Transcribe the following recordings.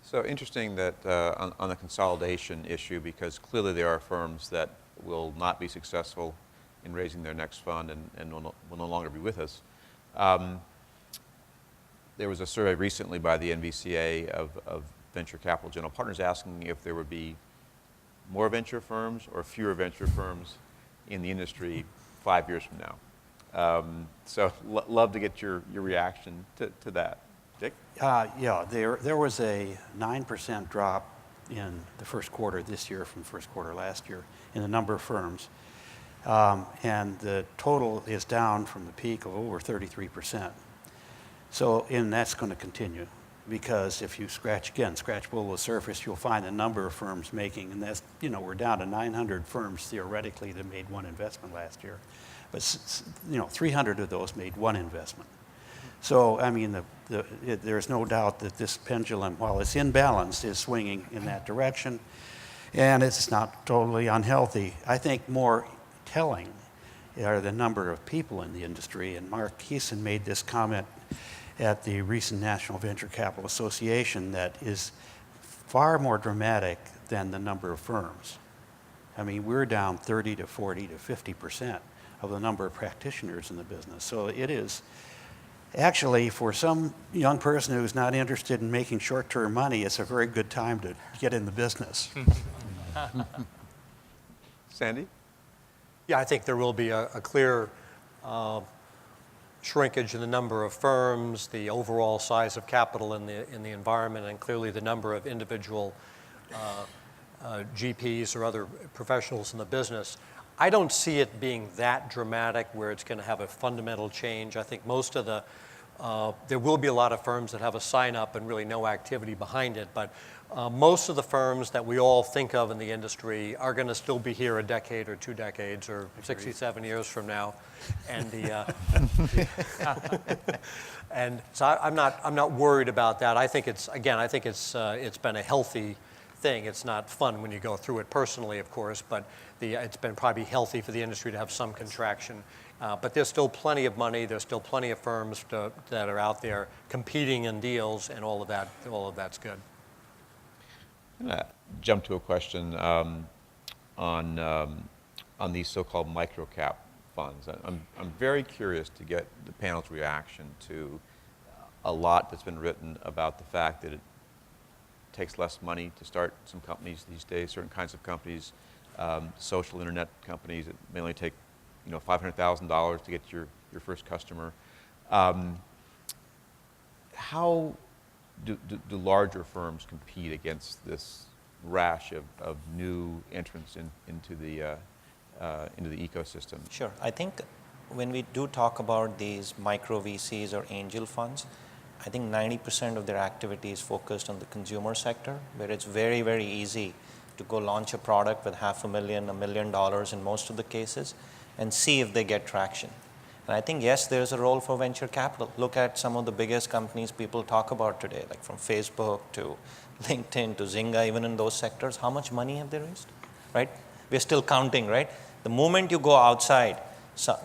So interesting that on the consolidation issue, because clearly there are firms that will not be successful in raising their next fund and will no longer be with us. There was a survey recently by the NVCA of venture capital general partners asking if there would be more venture firms or fewer venture firms in the industry 5 years from now. So love to get your reaction to that. Dick? Yeah, there was a 9% drop in the first quarter this year from first quarter last year in the number of firms. And the total is down from the peak of over 33%. So, and that's going to continue, because if you scratch below the surface, you'll find the number of firms making, and that's, we're down to 900 firms theoretically that made one investment last year. But, 300 of those made one investment. So, I mean, there's no doubt that this pendulum, while it's imbalanced, is swinging in that direction, and it's not totally unhealthy. I think more telling are the number of people in the industry, and Mark Keeson made this comment at the recent National Venture Capital Association that is far more dramatic than the number of firms. I mean, we're down 30 to 40 to 50% of the number of practitioners in the business. So it is actually, for some young person who's not interested in making short-term money, it's a very good time to get in the business. Sandy? Yeah, I think there will be a clear shrinkage in the number of firms, the overall size of capital in the environment, and clearly the number of individual GPs or other professionals in the business. I don't see it being that dramatic where it's going to have a fundamental change. I think most of there will be a lot of firms that have a sign up and really no activity behind it, but most of the firms that we all think of in the industry are going to still be here a decade or 2 decades or 67 years from now, and and so I'm not worried about that. I think it's been a healthy thing. It's not fun when you go through it personally, of course, but it's been probably healthy for the industry to have some contraction. But there's still plenty of money. There's still plenty of firms that are out there competing in deals, and all of that's good. I'm going to jump to a question on these so-called micro-cap funds. I'm very curious to get the panel's reaction to a lot that's been written about the fact that it takes less money to start some companies these days, certain kinds of companies, social internet companies that may only take $500,000 to get your first customer. How do larger firms compete against this rash of new entrants into the ecosystem? Sure. I think when we do talk about these micro VCs or angel funds, I think 90% of their activity is focused on the consumer sector, where it's very, very easy to go launch a product with $500,000, $1 million in most of the cases, and see if they get traction. And I think, yes, there's a role for venture capital. Look at some of the biggest companies people talk about today, like from Facebook to LinkedIn to Zynga, even in those sectors. How much money have they raised, right? We're still counting, right? The moment you go outside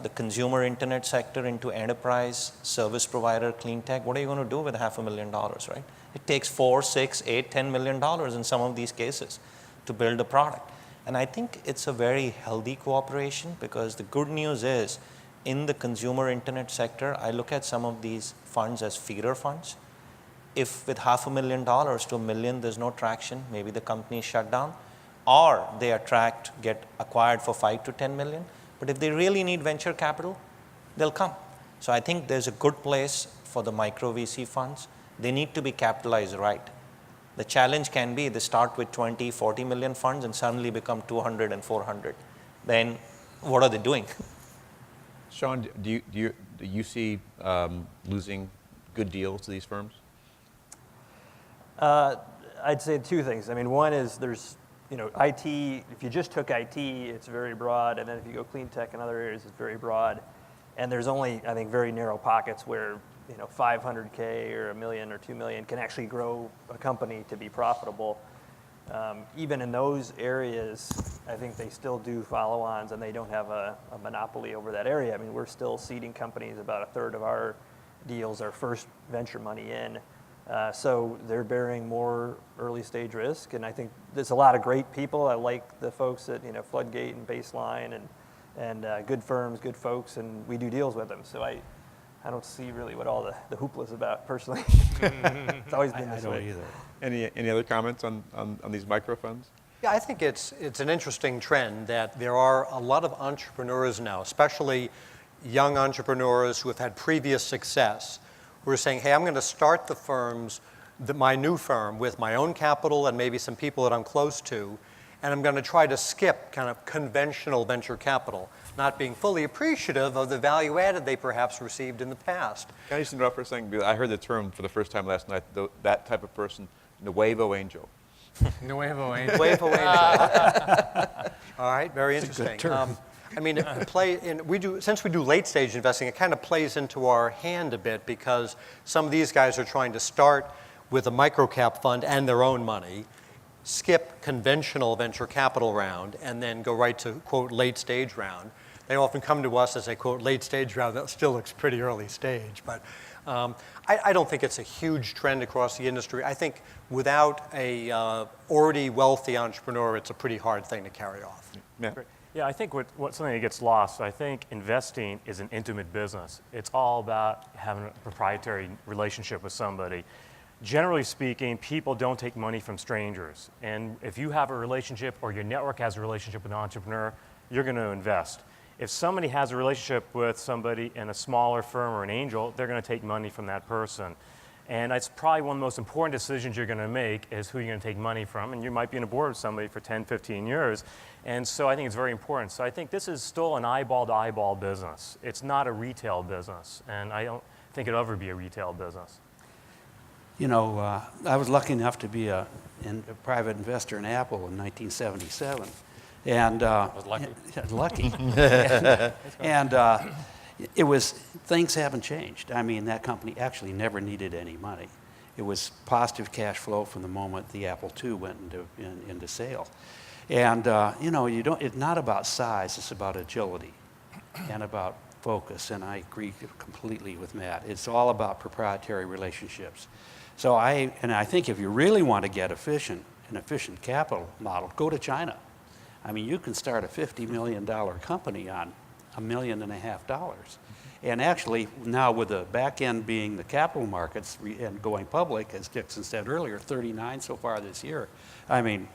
the consumer internet sector into enterprise, service provider, clean tech, what are you going to do with $500,000, right? It takes $4, $6, $8, $10 million in some of these cases to build a product. And I think it's a very healthy cooperation, because the good news is, in the consumer internet sector, I look at some of these funds as feeder funds. If with $500,000 to $1 million there's no traction, maybe the company is shut down, or they get acquired for $5 to $10 million. But if they really need venture capital, they'll come. So I think there's a good place for the micro VC funds. They need to be capitalized right. The challenge can be they start with 20, 40 million funds and suddenly become 200 and 400. Then what are they doing? Sean, do you see losing good deals to these firms? I'd say 2 things. I mean, one is there's, IT, if you just took IT, it's very broad, and then if you go clean tech and other areas, it's very broad. And there's only, I think, very narrow pockets where, $500K or $1 million or $2 million can actually grow a company to be profitable. Even in those areas, I think they still do follow-ons, and they don't have a monopoly over that area. I mean, we're still seeding companies. About a third of our deals are first venture money in. So they're bearing more early stage risk, and I think there's a lot of great people. I like the folks at Floodgate and Baseline and good firms, good folks, and we do deals with them. So I don't see really what all the hoopla is about personally. It's always been I this don't way. either. Any other comments on these micro funds? Yeah, I think it's an interesting trend that there are a lot of entrepreneurs now, especially young entrepreneurs who have had previous success, who are saying, hey, I'm going to start the firms, my new firm, with my own capital and maybe some people that I'm close to, and I'm going to try to skip kind of conventional venture capital, not being fully appreciative of the value added they perhaps received in the past. Can I just interrupt for a second? Because I heard the term for the first time last night, that type of person, nuevo angel. Nuevo Angel. Nuevo angel. All right, very interesting. term. I mean, since we do late stage investing, it kind of plays into our hand a bit because some of these guys are trying to start with a microcap fund and their own money, skip conventional venture capital round, and then go right to, quote, late stage round. They often come to us as a, quote, late stage round. That still looks pretty early stage. But I don't think it's a huge trend across the industry. I think without a already wealthy entrepreneur, it's a pretty hard thing to carry off. Yeah. Yeah, I think what something that gets lost, I think investing is an intimate business. It's all about having a proprietary relationship with somebody. Generally speaking, people don't take money from strangers. And if you have a relationship or your network has a relationship with an entrepreneur, you're going to invest. If somebody has a relationship with somebody in a smaller firm or an angel, they're going to take money from that person. And that's probably one of the most important decisions you're going to make is who you're going to take money from. And you might be on a board with somebody for 10, 15 years. And so I think it's very important. So I think this is still an eyeball-to-eyeball business. It's not a retail business. And I don't think it'll ever be a retail business. I was lucky enough to be a private investor in Apple in 1977. And Was lucky. lucky. and it was, things haven't changed. I mean, that company actually never needed any money. It was positive cash flow from the moment the Apple II went into sale. And it's not about size, it's about agility and about focus. And I agree completely with Matt. It's all about proprietary relationships. So I think if you really want to get an efficient capital model, go to China. I mean, you can start a $50 million company on $1.5 million. And actually, now with the back end being the capital markets and going public, as Dixon said earlier, 39 so far this year, I mean,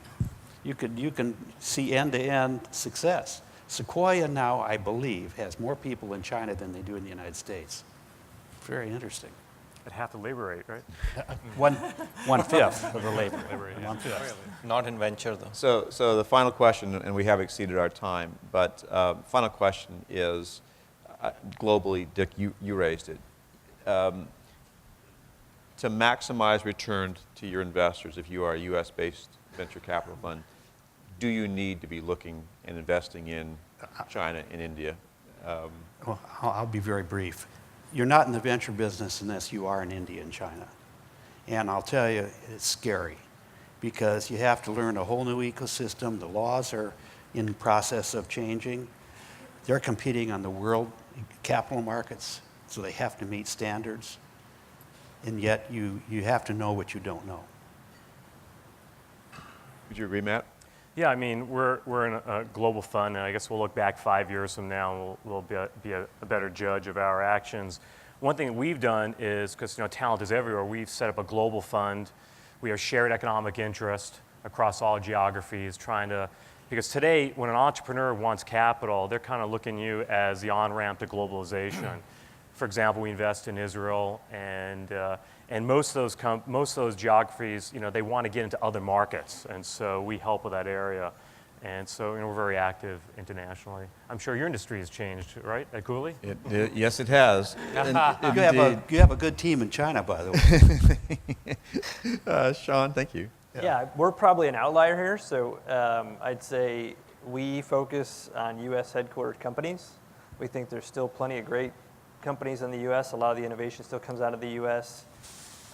you can see end-to-end success. Sequoia now, I believe, has more people in China than they do in the United States. Very interesting. At half the labor rate, right? One-fifth of the labor. One-fifth. Not in venture, though. So the final question, and we have exceeded our time, but final question is, globally, Dick, you raised it. To maximize return to your investors, if you are a US-based venture capital fund, do you need to be looking and investing in China and India? Well, I'll be very brief. You're not in the venture business unless you are in India and China. And I'll tell you, it's scary because you have to learn a whole new ecosystem. The laws are in the process of changing. They're competing on the world capital markets, so they have to meet standards. And yet you have to know what you don't know. Would you agree, Matt? Yeah, I mean, we're in a global fund, and I guess we'll look back 5 years from now, and we'll be a better judge of our actions. One thing that we've done is, because talent is everywhere, we've set up a global fund. We have shared economic interest across all geographies, because today, when an entrepreneur wants capital, they're kind of looking at you as the on-ramp to globalization. For example, we invest in Israel, and most of those geographies, they want to get into other markets, and so we help with that area. And so we're very active internationally. I'm sure your industry has changed, right, at Cooley? Yes, it has. You have a good team in China, by the way. Sean, thank you. Yeah, we're probably an outlier here. So I'd say we focus on U.S. headquartered companies. We think there's still plenty of great companies in the U.S. A lot of the innovation still comes out of the U.S.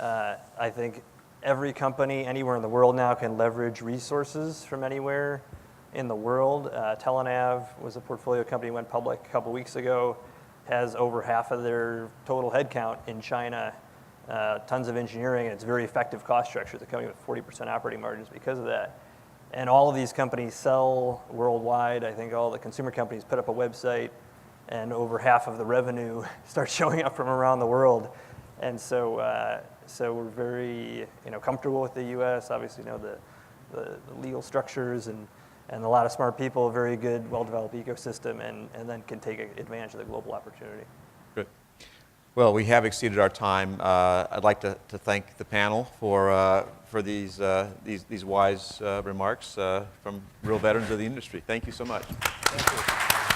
I think every company anywhere in the world now can leverage resources from anywhere in the world. Telenav was a portfolio company, went public a couple weeks ago, has over half of their total headcount in China tons of engineering, and it's a very effective cost structure. They're coming with 40% operating margins because of that. And all of these companies sell worldwide. I think all the consumer companies put up a website, and over half of the revenue starts showing up from around the world. And so, so we're very comfortable with the U.S. Obviously, the legal structures and a lot of smart people, a very good, well-developed ecosystem, and then can take advantage of the global opportunity. Good. Well, we have exceeded our time. I'd like to thank the panel for these wise remarks from real veterans of the industry. Thank you so much. Thank you.